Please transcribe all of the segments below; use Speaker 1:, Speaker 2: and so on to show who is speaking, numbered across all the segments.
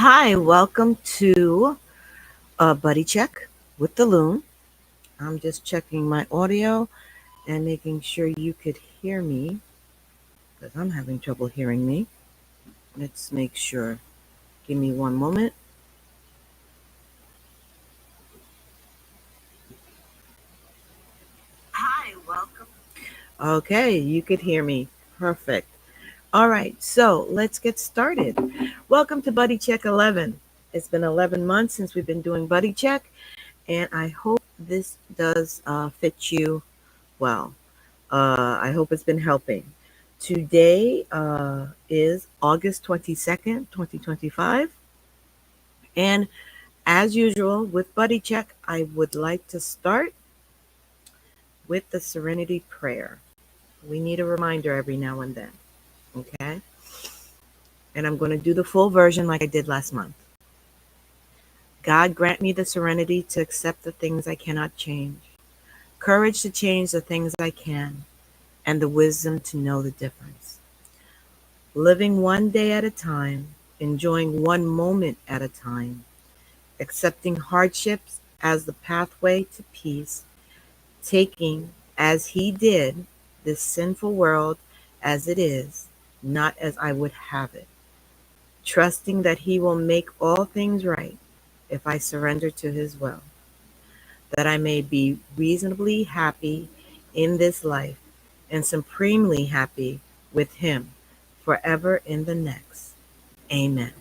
Speaker 1: Hi, welcome to Buddy Check with the Loon. I'm just checking my audio and making sure you could hear me because I'm having trouble hearing me. Let's make sure. Give me one moment. Hi, welcome. Okay, you could hear me. Perfect. All right, so let's get started. Welcome to Buddy Check 11. It's been 11 months since we've been doing Buddy Check, and I hope this does fit you well. I hope it's been helping. Today is August 22nd, 2025. And as usual with Buddy Check, I would like to start with the Serenity Prayer. We need a reminder every now and then, okay? And I'm going to do the full version like I did last month. God grant me the serenity to accept the things I cannot change, courage to change the things I can, and the wisdom to know the difference. Living one day at a time, enjoying one moment at a time, accepting hardships as the pathway to peace, taking, as he did, this sinful world as it is, not as I would have it, trusting that he will make all things right if I surrender to his will, that I may be reasonably happy in this life and supremely happy with him forever in the next. Amen.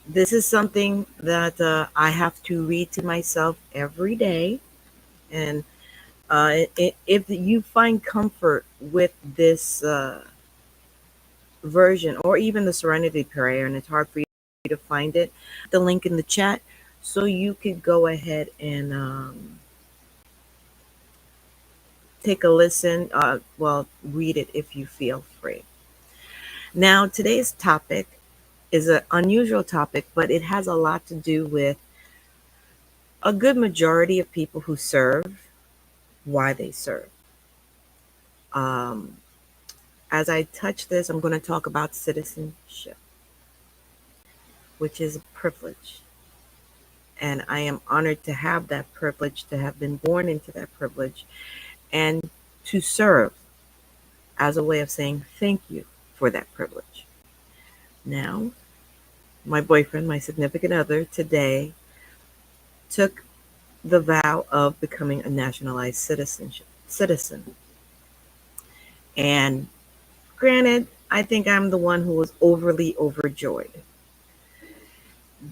Speaker 1: This is something that I have to read to myself every day. And if you find comfort with this version or even the Serenity Prayer, and it's hard for you to find it, the link in the chat so you could go ahead and take a listen. Read it if you feel free. Now, today's topic is an unusual topic, but it has a lot to do with a good majority of people who serve, why they serve. Um, as I touch this, I'm going to talk about citizenship, which is a privilege. And I am honored to have that privilege, to have been born into that privilege, and to serve as a way of saying thank you for that privilege. Now, my boyfriend, my significant other, today took the vow of becoming a nationalized citizen. And granted, I think I'm the one who was overly overjoyed.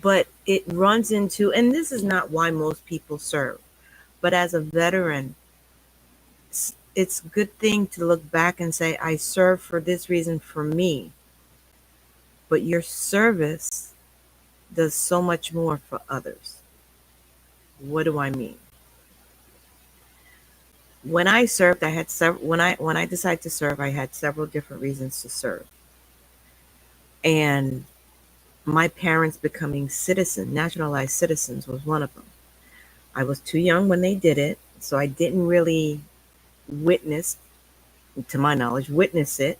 Speaker 1: But it runs into, and this is not why most people serve, but as a veteran, it's a good thing to look back and say, I serve for this reason for me. But your service does so much more for others. What do I mean? When I served, I had several. When I decided to serve, I had several different reasons to serve, and my parents becoming nationalized citizens was one of them. I was too young when they did it, so I didn't really witness, to my knowledge, witness it,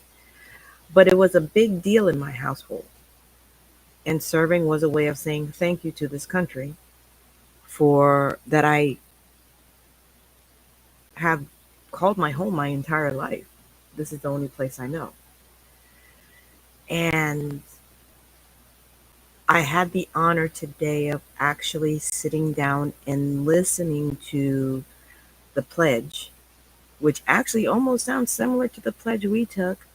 Speaker 1: but it was a big deal in my household. And serving was a way of saying thank you to this country for that I have called my home my entire life. This is the only place I know. And I had the honor today of actually sitting down and listening to the pledge, which actually almost sounds similar to the pledge we took,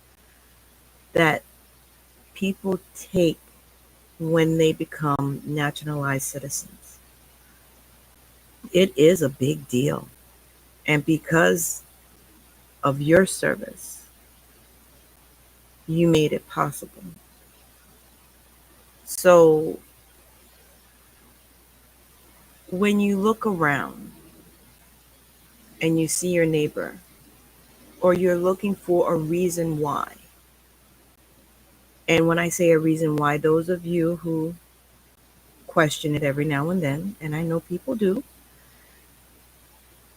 Speaker 1: that people take when they become nationalized citizens. It is a big deal. And because of your service, you made it possible. So when you look around and you see your neighbor, or you're looking for a reason why, and when I say a reason why, those of you who question it every now and then, and I know people do,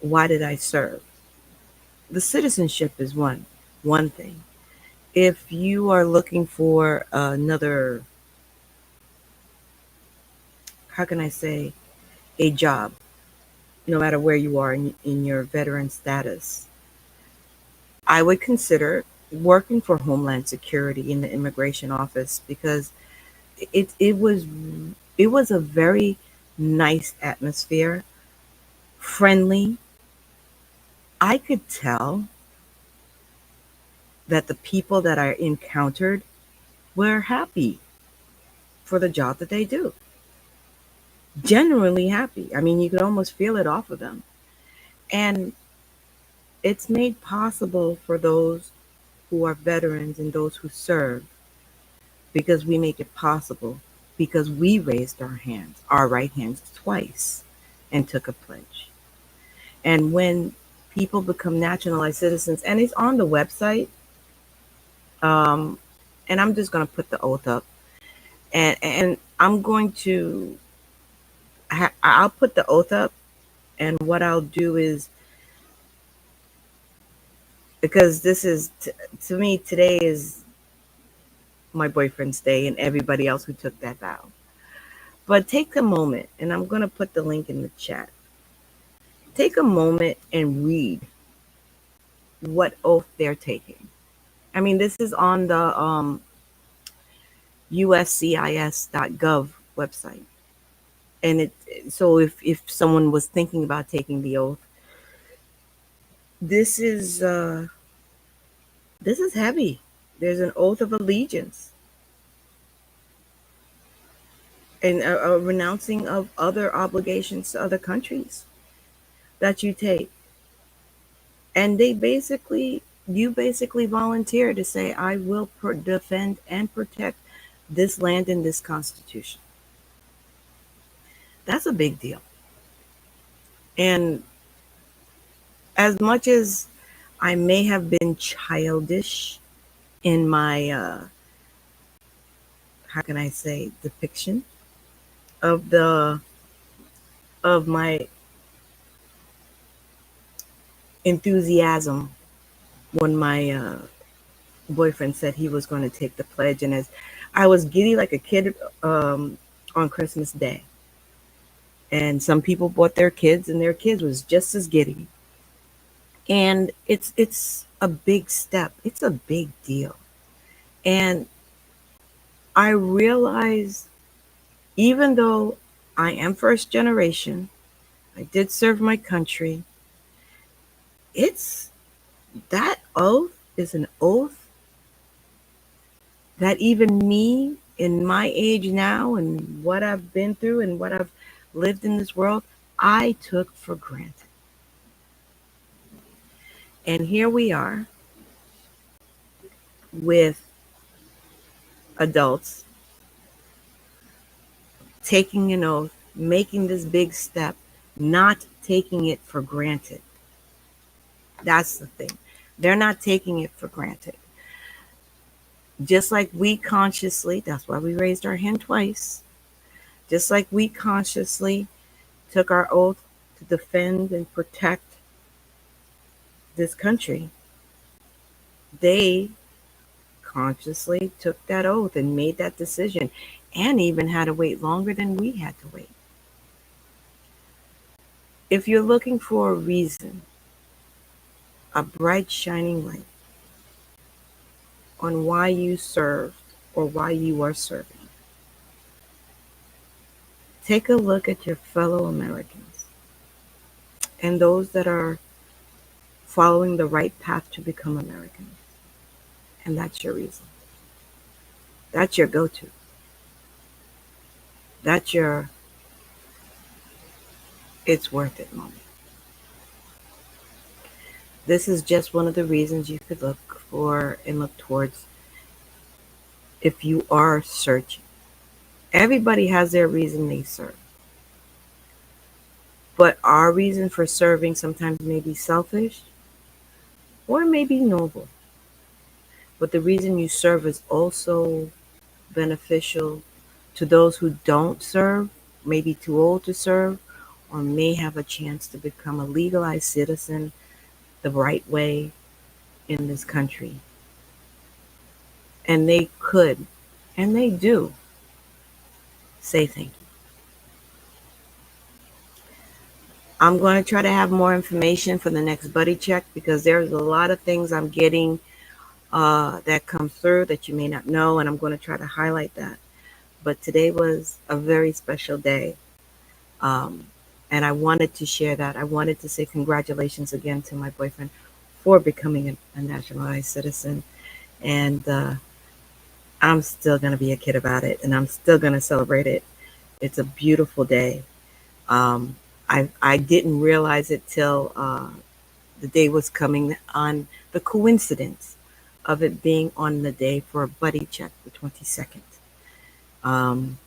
Speaker 1: why did I serve? The citizenship is one thing. If you are looking for another, how can I say, a job, no matter where you are in your veteran status, I would consider working for Homeland Security in the immigration office because it it was it was a very nice atmosphere, friendly. I could tell that the people that I encountered were happy for the job that they do. Genuinely happy. I mean, you could almost feel it off of them. And it's made possible for those who are veterans and those who serve because we make it possible because we raised our hands, our right hands twice, and took a pledge. And when people become naturalized citizens, and it's on the website, um, and I'm just going to put the oath up, and I'm going to, I'll put the oath up, and what I'll do is, because this is, to me, today is my boyfriend's day and everybody else who took that vow. But take a moment, and I'm going to put the link in the chat. Take a moment and read what oath they're taking. I mean, this is on the uscis.gov website. And so if someone was thinking about taking the oath, this is this is heavy. There's an oath of allegiance and a renouncing of other obligations to other countries that you take. And you basically volunteer to say, I will defend and protect this land and this constitution. That's a big deal. And as much as I may have been childish in my, how can I say, depiction of my enthusiasm when my boyfriend said he was going to take the pledge, and as I was giddy like a kid on Christmas Day, and some people brought their kids, and their kids was just as giddy. And it's a big step. It's a big deal, and I realize even though I am first generation, I did serve my country. It's that oath is an oath that even me in my age now and what I've been through and what I've lived in this world, I took for granted. And here we are with adults taking an oath, making this big step, not taking it for granted. That's the thing. They're not taking it for granted. Just like we consciously, that's why we raised our hand twice, just like we consciously took our oath to defend and protect this country, they consciously took that oath and made that decision and even had to wait longer than we had to wait. If you're looking for a reason, a bright shining light on why you served or why you are serving, take a look at your fellow Americans and those that are following the right path to become Americans. And that's your reason. That's your go to. That's your it's worth it moment. This is just one of the reasons you could look for and look towards if you are searching. Everybody has their reason they serve. But our reason for serving sometimes may be selfish or may be noble. But the reason you serve is also beneficial to those who don't serve, may be too old to serve, or may have a chance to become a legalized citizen the right way in this country. And they could, and they do, say thank you. I'm going to try to have more information for the next buddy check because there's a lot of things I'm getting that come through that you may not know, and I'm going to try to highlight that. But today was a very special day, um, and I wanted to share that. I wanted to say congratulations again to my boyfriend for becoming a naturalized citizen, and I'm still going to be a kid about it, and I'm still going to celebrate it. It's a beautiful day. Um, I didn't realize it till the day was coming on, the coincidence of it being on the day for a buddy check, the 22nd. Um,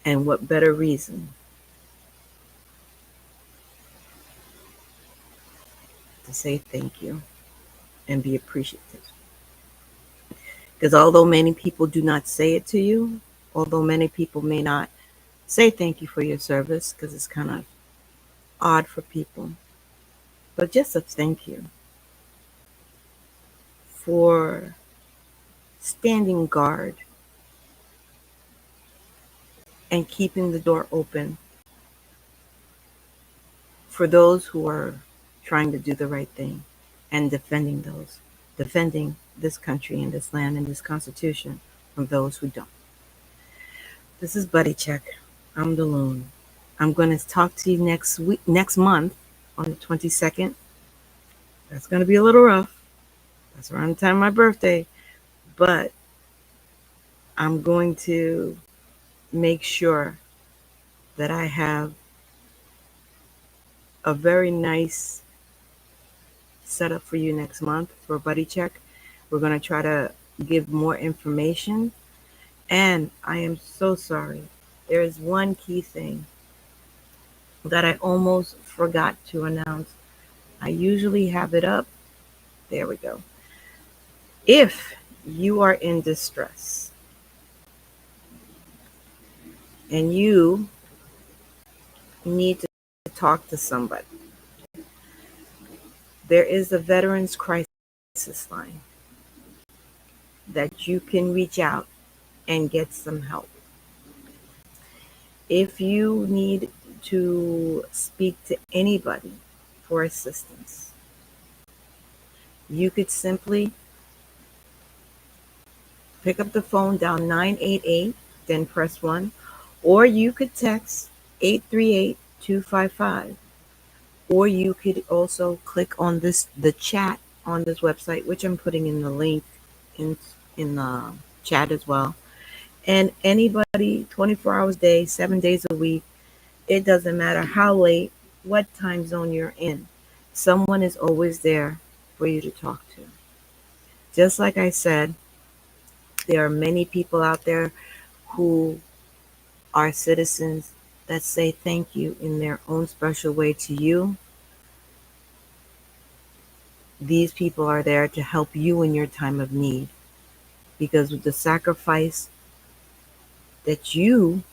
Speaker 1: and what better reason to say thank you and be appreciative? Because although many people do not say it to you, although many people may not say thank you for your service, because it's kind of odd for people, but just a thank you for standing guard and keeping the door open for those who are trying to do the right thing and defending this country and this land and this constitution from those who don't. This is Buddy Check. I'm the Loon. I'm going to talk to you next month on the 22nd. That's going to be a little rough. That's around the time of my birthday, but I'm going to make sure that I have a very nice setup for you next month for Buddy Check. We're going to try to give more information. And I am so sorry. There is one key thing that I almost forgot to announce. I usually have it up. There we go. If you are in distress and you need to talk to somebody, there is a Veterans Crisis Line that you can reach out and get some help. If you need to speak to anybody for assistance, you could simply pick up the phone, dial 988, then press 1, or you could text 838-255, or you could also click on the chat on this website, which I'm putting in the link in the chat as well. And anybody, 24 hours a day, 7 days a week, it doesn't matter how late, what time zone you're in, someone is always there for you to talk to. Just like I said, there are many people out there who are citizens that say thank you in their own special way to you. These people are there to help you in your time of need, because with the sacrifice that you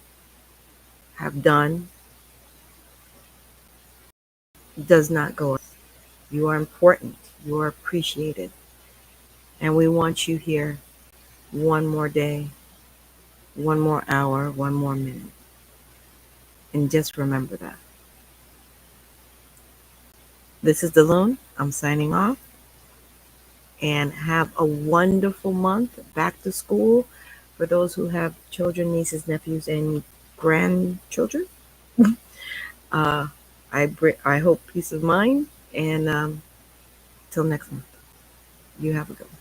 Speaker 1: have done does not go. You are important. You are appreciated. And we want you here one more day, one more hour, one more minute. And just remember that. This is the Loon. I'm signing off. And have a wonderful month back to school for those who have children, nieces, nephews, and grandchildren. uh, I hope peace of mind. And till next month, you have a good one.